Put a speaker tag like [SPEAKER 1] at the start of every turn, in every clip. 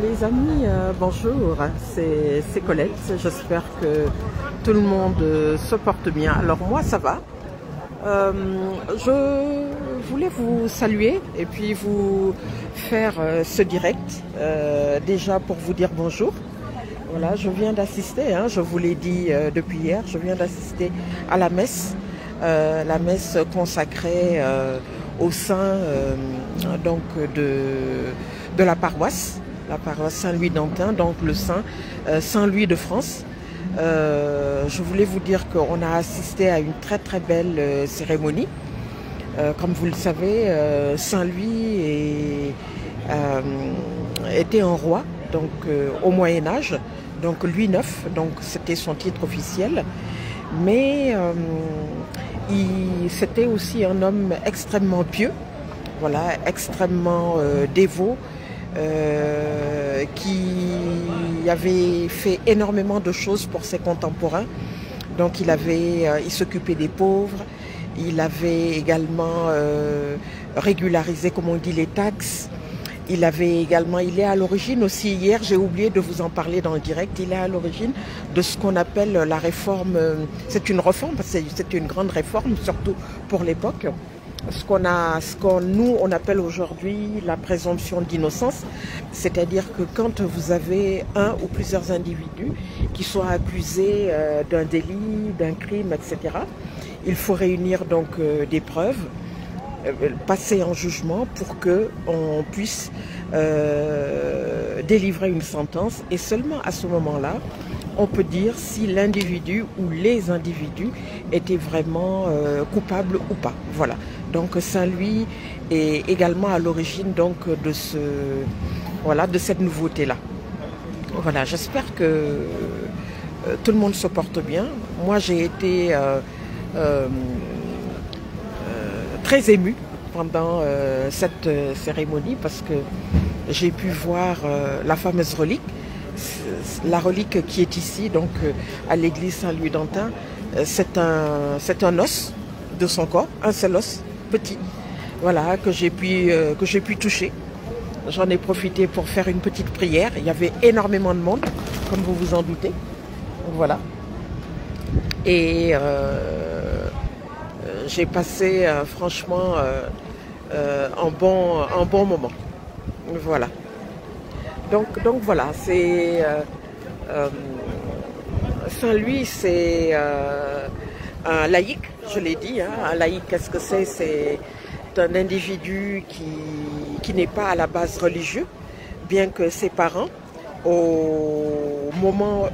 [SPEAKER 1] Les amis, bonjour, c'est Colette, j'espère que tout le monde se porte bien. Alors moi ça va, je voulais vous saluer et puis vous faire ce direct, déjà pour vous dire bonjour. Voilà, je viens d'assister, je vous l'ai dit depuis hier, je viens d'assister à la messe consacrée au sein donc de la paroisse Saint-Louis d'Antin, donc le Saint-Louis de France. Je voulais vous dire qu'on a assisté à une très très belle cérémonie. Comme vous le savez, Saint-Louis était un roi donc, au Moyen-Âge, donc Louis IX, donc c'était son titre officiel. Mais c'était aussi un homme extrêmement pieux, voilà, extrêmement dévot, qui avait fait énormément de choses pour ses contemporains. Donc il s'occupait des pauvres, il avait également régularisé, comme on dit, les taxes. Il est à l'origine aussi, hier j'ai oublié de vous en parler dans le direct, il est à l'origine de ce qu'on appelle la réforme, c'est une réforme, c'est une grande réforme, surtout pour l'époque. Nous on appelle aujourd'hui la présomption d'innocence, c'est-à-dire que quand vous avez un ou plusieurs individus qui sont accusés d'un délit, d'un crime, etc., il faut réunir donc des preuves, passer en jugement pour qu'on puisse délivrer une sentence, et seulement à ce moment-là on peut dire si l'individu ou les individus étaient vraiment coupables ou pas. Voilà. Donc Saint-Louis est également à l'origine donc de cette nouveauté-là. Voilà, j'espère que tout le monde se porte bien. Moi j'ai été très émue pendant cette cérémonie parce que j'ai pu voir la fameuse relique, la relique qui est ici donc à l'église Saint-Louis d'Antin. C'est un os de son corps, un seul os petit, voilà, que j'ai pu toucher. J'en ai profité pour faire une petite prière. Il y avait énormément de monde, comme vous vous en doutez, voilà. Et j'ai passé franchement un bon moment. Voilà. Donc voilà, c'est Saint-Louis, c'est un laïc, je l'ai dit. Un laïc, qu'est-ce que c'est? C'est un individu qui n'est pas à la base religieux, bien que ses parents, au moment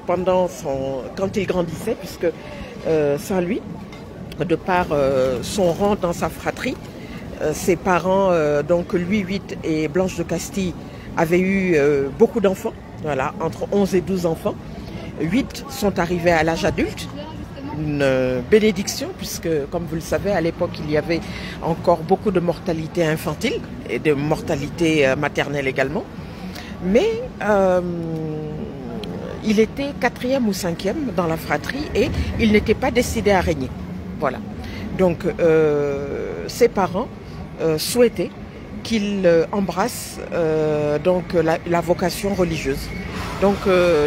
[SPEAKER 1] quand il grandissait, puisque Saint-Louis, de par son rang dans sa fratrie, ses parents, donc Louis VIII et Blanche de Castille, avaient eu beaucoup d'enfants, voilà, entre 11 et 12 enfants. 8 sont arrivés à l'âge adulte, une bénédiction, puisque, comme vous le savez, à l'époque, il y avait encore beaucoup de mortalité infantile et de mortalité maternelle également. Mais il était 4e ou 5e dans la fratrie et il n'était pas décidé à régner. Voilà. Donc, ses parents souhaitaient qu'il embrasse donc la vocation religieuse. Donc,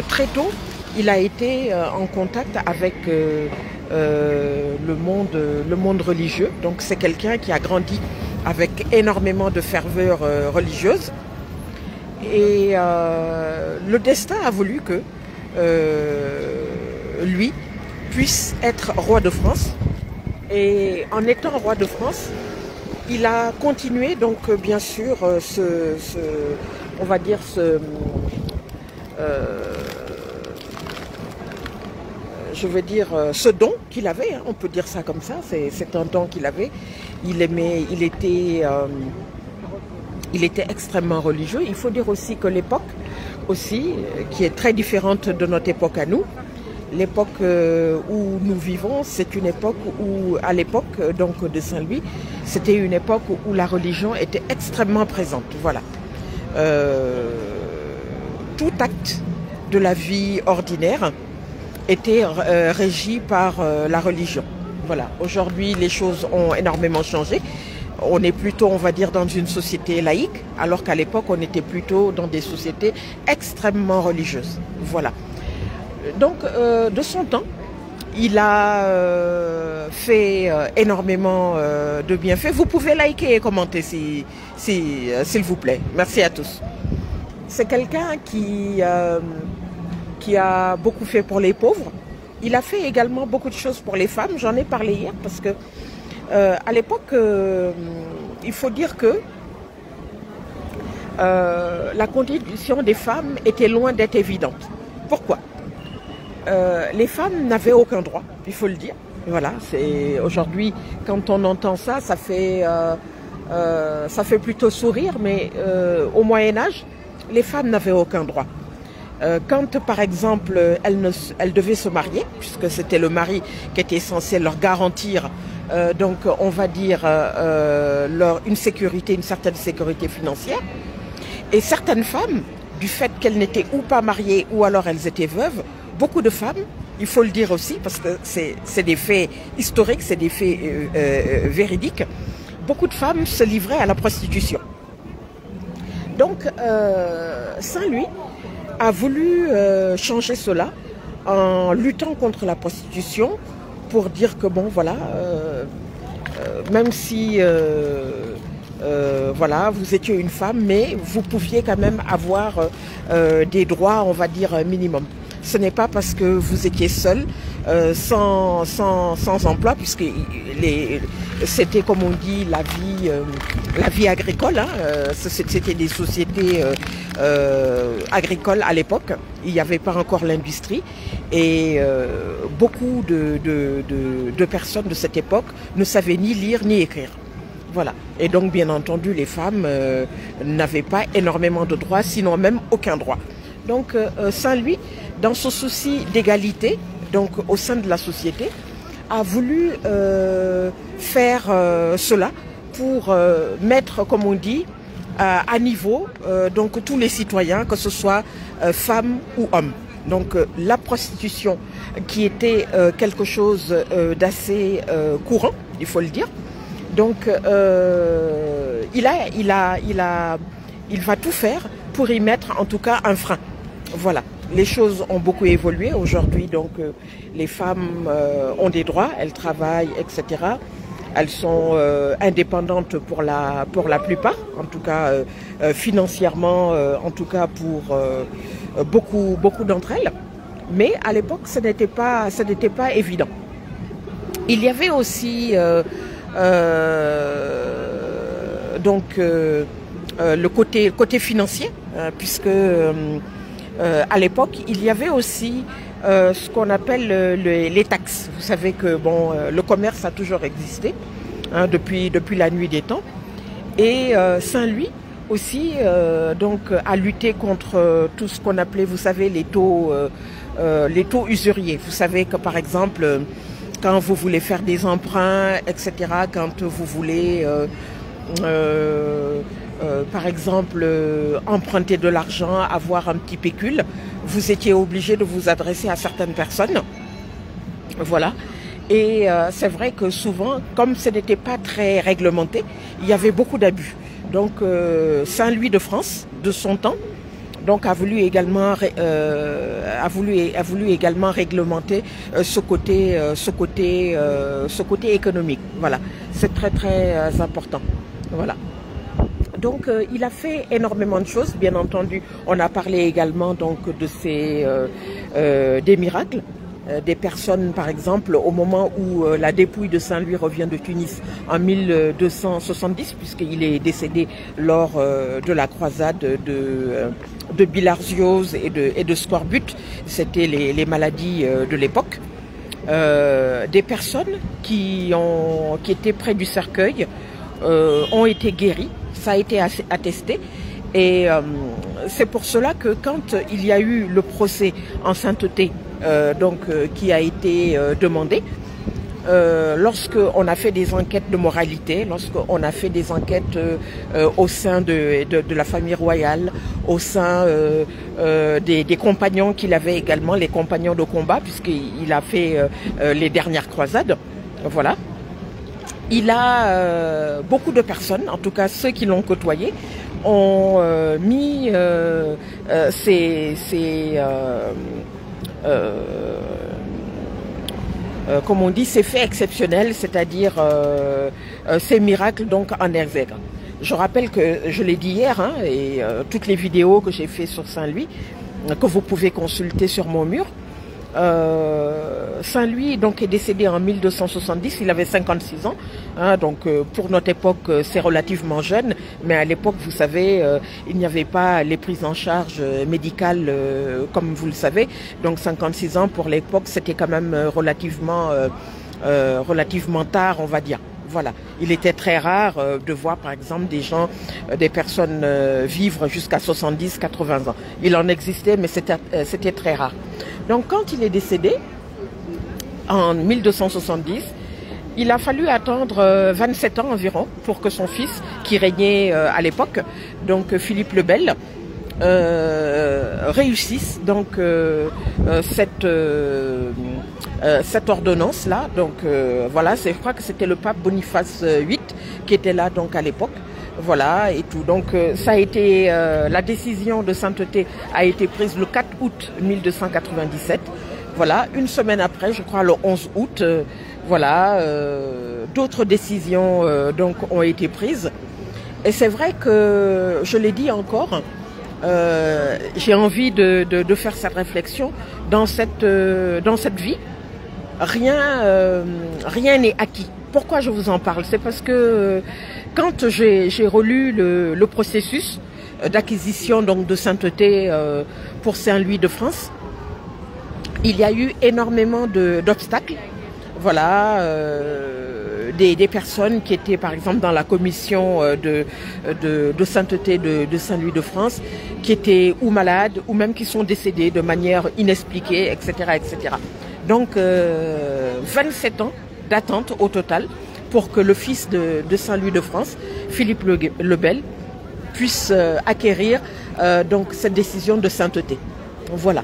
[SPEAKER 1] très tôt, il a été en contact avec le monde religieux. Donc, c'est quelqu'un qui a grandi avec énormément de ferveur religieuse. Et le destin a voulu que lui puisse être roi de France. Et en étant roi de France, il a continué donc bien sûr on va dire ce don qu'il avait, on peut dire ça comme ça, c'est un don qu'il avait. Il était extrêmement religieux. Il faut dire aussi que l'époque aussi, qui est très différente de notre époque à nous, l'époque où nous vivons, c'est une époque où, à l'époque donc de Saint-Louis, c'était une époque où la religion était extrêmement présente. Voilà. Tout acte de la vie ordinaire était régi par la religion. Voilà. Aujourd'hui, les choses ont énormément changé. on est plutôt, on va dire, dans une société laïque, alors qu'à l'époque, on était plutôt dans des sociétés extrêmement religieuses. Voilà. Donc, de son temps, il a fait énormément de bienfaits. Vous pouvez liker et commenter s'il vous plaît. Merci à tous. C'est quelqu'un qui a beaucoup fait pour les pauvres. Il a fait également beaucoup de choses pour les femmes. J'en ai parlé hier parce que à l'époque, il faut dire que la condition des femmes était loin d'être évidente. Pourquoi? Les femmes n'avaient aucun droit, il faut le dire. Voilà, c'est aujourd'hui, quand on entend ça, ça fait plutôt sourire, mais au Moyen-Âge, les femmes n'avaient aucun droit. Quand, par exemple, elles devaient se marier, puisque c'était le mari qui était censé leur garantir, donc on va dire, une certaine sécurité financière, et certaines femmes, du fait qu'elles n'étaient ou pas mariées ou alors elles étaient veuves, beaucoup de femmes, il faut le dire aussi, parce que c'est des faits historiques, c'est des faits véridiques, beaucoup de femmes se livraient à la prostitution. Donc, Saint-Louis a voulu changer cela en luttant contre la prostitution pour dire que, bon, voilà, même si voilà, vous étiez une femme, mais vous pouviez quand même avoir des droits, on va dire, minimum. Ce n'est pas parce que vous étiez seul, sans emploi, puisque c'était, comme on dit, la vie agricole. Hein, c'était des sociétés agricoles à l'époque. Il n'y avait pas encore l'industrie. Et beaucoup de personnes de cette époque ne savaient ni lire ni écrire. Voilà. Et donc, bien entendu, les femmes n'avaient pas énormément de droits, sinon même aucun droit. Donc, Saint-Louis, dans son souci d'égalité, donc au sein de la société, a voulu faire cela pour mettre, comme on dit, à niveau donc tous les citoyens, que ce soit femmes ou hommes. Donc la prostitution, qui était quelque chose d'assez courant, il faut le dire. Donc il va tout faire pour y mettre en tout cas un frein. Voilà. Les choses ont beaucoup évolué aujourd'hui, donc les femmes ont des droits, elles travaillent, etc. Elles sont indépendantes pour la plupart, en tout cas financièrement, en tout cas pour beaucoup d'entre elles. Mais à l'époque, ce n'était pas évident. Il y avait aussi donc le côté financier, puisque à l'époque, il y avait aussi ce qu'on appelle les taxes. Vous savez que bon, le commerce a toujours existé hein, depuis la nuit des temps. Et Saint-Louis aussi donc a lutté contre tout ce qu'on appelait, vous savez, les taux usuriers. Vous savez que par exemple, quand vous voulez faire des emprunts, etc., quand vous voulez par exemple, emprunter de l'argent, avoir un petit pécule, vous étiez obligé de vous adresser à certaines personnes. Voilà. Et c'est vrai que souvent, comme ce n'était pas très réglementé, il y avait beaucoup d'abus. Donc, Saint-Louis de France, de son temps, donc a voulu également réglementer ce côté économique. Voilà. C'est très très important. Voilà. Donc il a fait énormément de choses, bien entendu. On a parlé également donc de des miracles, des personnes par exemple au moment où la dépouille de Saint-Louis revient de Tunis en 1270, puisqu'il est décédé lors de la croisade de bilharziose et de scorbut. C'était les maladies de l'époque. Des personnes qui étaient près du cercueil ont été guéries. Ça a été attesté et c'est pour cela que quand il y a eu le procès en sainteté qui a été demandé, lorsqu'on a fait des enquêtes de moralité, lorsqu'on a fait des enquêtes au sein de la famille royale, au sein des compagnons qu'il avait également, les compagnons de combat, puisqu'il a fait les dernières croisades, voilà. il a beaucoup de personnes, en tout cas ceux qui l'ont côtoyé, ont mis comme on dit, ces faits exceptionnels, c'est-à-dire ces miracles donc en exergue. Je rappelle que je l'ai dit hier, hein, et toutes les vidéos que j'ai fait sur Saint-Louis, que vous pouvez consulter sur mon mur. Saint-Louis donc est décédé en 1270, il avait 56 ans, hein, donc pour notre époque c'est relativement jeune, mais à l'époque vous savez il n'y avait pas les prises en charge médicales comme vous le savez, donc 56 ans pour l'époque c'était quand même relativement tard on va dire. Voilà, il était très rare de voir par exemple des gens, des personnes vivre jusqu'à 70-80 ans. Il en existait mais c'était très rare. Donc quand il est décédé, en 1270, il a fallu attendre 27 ans environ pour que son fils, qui régnait à l'époque, donc Philippe le Bel, réussisse donc cette ordonnance-là. Donc voilà, je crois que c'était le pape Boniface VIII qui était là donc à l'époque. Voilà et tout. Donc ça a été la décision de sainteté a été prise le 4 août 1297. Voilà, une semaine après, je crois le 11 août, voilà, d'autres décisions donc ont été prises. Et c'est vrai que je l'ai dit encore, j'ai envie de faire cette réflexion dans cette vie. Rien n'est acquis. Pourquoi je vous en parle? C'est parce que quand j'ai relu le processus d'acquisition donc de sainteté pour Saint-Louis de France, il y a eu énormément d'obstacles. Voilà, des personnes qui étaient par exemple dans la commission de sainteté de Saint-Louis de France, qui étaient ou malades ou même qui sont décédés de manière inexpliquée, etc. etc. Donc 27 ans d'attente au total pour que le fils de Saint-Louis de France, Philippe le Bel, puisse acquérir donc cette décision de sainteté. Voilà.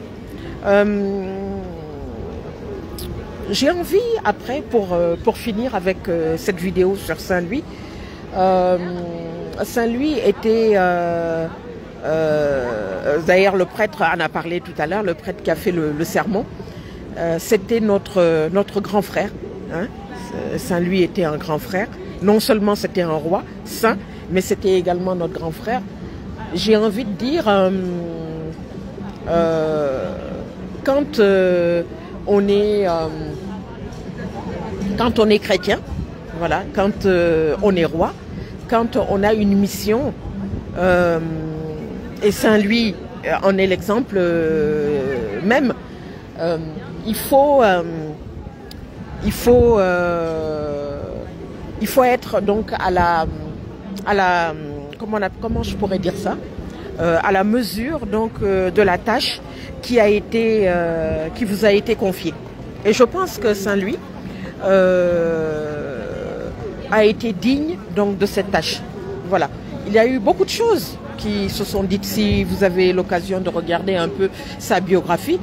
[SPEAKER 1] J'ai envie après pour finir avec cette vidéo sur Saint-Louis. Saint-Louis était d'ailleurs le prêtre en a parlé tout à l'heure, le prêtre qui a fait le sermon. C'était notre grand frère. Hein. Saint-Louis était un grand frère. Non seulement c'était un roi saint, mais c'était également notre grand frère. J'ai envie de dire, quand on est chrétien, voilà, quand on est roi, quand on a une mission, et Saint-Louis en est l'exemple même. Il faut être donc à la comment je pourrais dire ça, à la mesure donc de la tâche qui vous a été confiée. Et je pense que Saint-Louis a été digne donc de cette tâche. Voilà. Il y a eu beaucoup de choses qui se sont dites. Si vous avez l'occasion de regarder un peu sa biographie,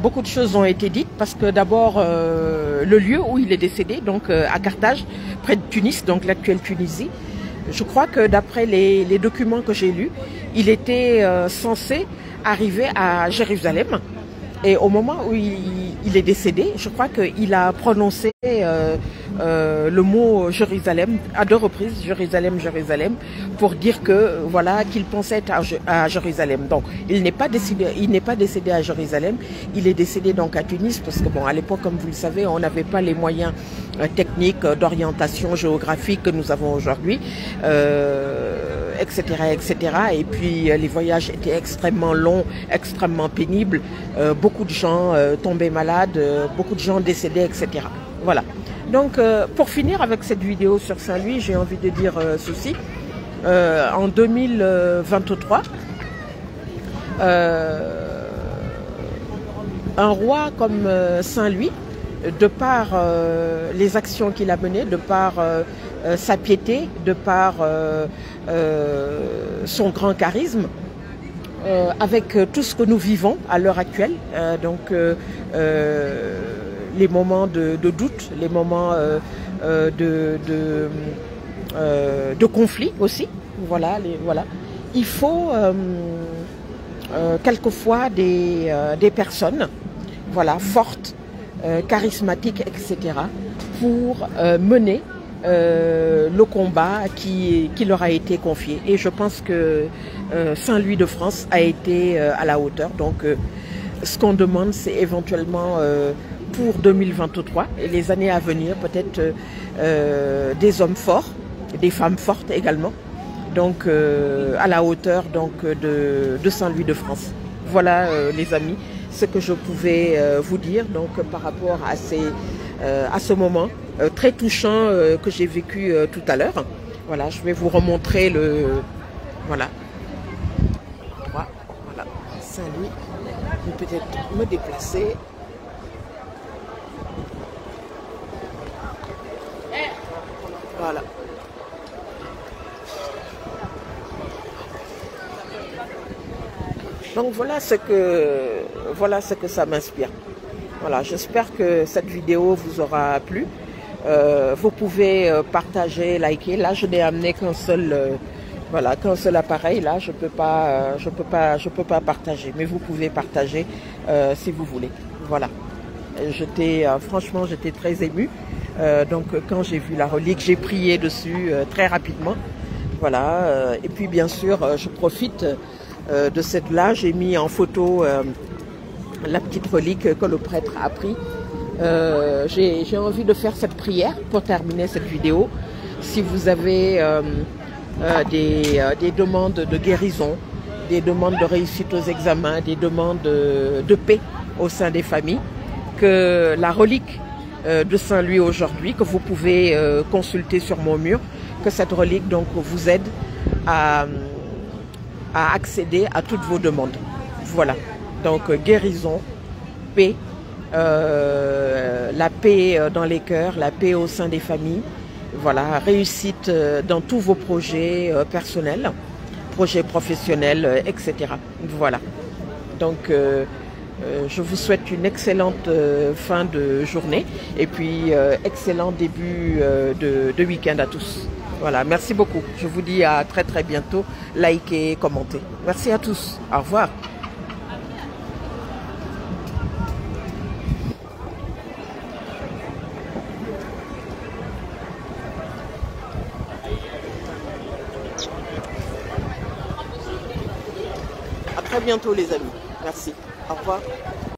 [SPEAKER 1] beaucoup de choses ont été dites parce que d'abord le lieu où il est décédé, donc à Carthage, près de Tunis, donc l'actuelle Tunisie, je crois que d'après les documents que j'ai lus, il était censé arriver à Jérusalem. Et au moment où il est décédé, je crois qu'il a prononcé le mot Jérusalem à 2 reprises, Jérusalem, Jérusalem, pour dire que voilà qu'il pensait être à Jérusalem. Donc il n'est pas décédé à Jérusalem, il est décédé donc à Tunis parce que bon à l'époque comme vous le savez on n'avait pas les moyens techniques d'orientation géographique que nous avons aujourd'hui. Etc., etc. Et puis les voyages étaient extrêmement longs, extrêmement pénibles. Beaucoup de gens tombaient malades, beaucoup de gens décédaient, etc. Voilà. Donc pour finir avec cette vidéo sur Saint-Louis, j'ai envie de dire ceci. En 2023, un roi comme Saint-Louis, de par les actions qu'il a menées, de par sa piété, de par son grand charisme, avec tout ce que nous vivons à l'heure actuelle, donc les moments de doute, les moments de conflits aussi. Voilà, voilà. Il faut quelquefois des personnes, voilà, fortes, charismatiques, etc., pour mener le combat qui leur a été confié. Et je pense que Saint-Louis de France a été à la hauteur. Donc, ce qu'on demande, c'est éventuellement pour 2023 et les années à venir, peut-être des hommes forts, des femmes fortes également. Donc, à la hauteur donc, de Saint-Louis de France. Voilà, les amis, ce que je pouvais vous dire donc, par rapport à ce moment très touchant que j'ai vécu tout à l'heure. Voilà, je vais vous remontrer le... Voilà. Voilà, Saint-Louis. Je vais peut-être me déplacer. Voilà. Donc voilà ce que ça m'inspire. Voilà, j'espère que cette vidéo vous aura plu. Vous pouvez partager, liker. Là, je n'ai amené qu'un seul, voilà, qu'un seul appareil. Là, je peux pas partager. Mais vous pouvez partager si vous voulez. Voilà. Franchement, j'étais très émue. Donc, quand j'ai vu la relique, j'ai prié dessus très rapidement. Voilà. Et puis, bien sûr, je profite de cette là. J'ai mis en photo la petite relique que le prêtre a pris. J'ai envie de faire cette prière pour terminer cette vidéo. Si vous avez des demandes de guérison, des demandes de réussite aux examens, des demandes de paix au sein des familles, que la relique de Saint-Louis aujourd'hui, que vous pouvez consulter sur mon mur, que cette relique donc vous aide à accéder à toutes vos demandes. Voilà. Donc guérison, paix, la paix dans les cœurs, la paix au sein des familles, voilà, réussite dans tous vos projets personnels, projets professionnels, etc. Voilà. Donc je vous souhaite une excellente fin de journée et puis excellent début de week-end à tous. Voilà, merci beaucoup. Je vous dis à très très bientôt. Likez, commentez. Merci à tous. Au revoir. À très bientôt les amis. Merci. Au revoir.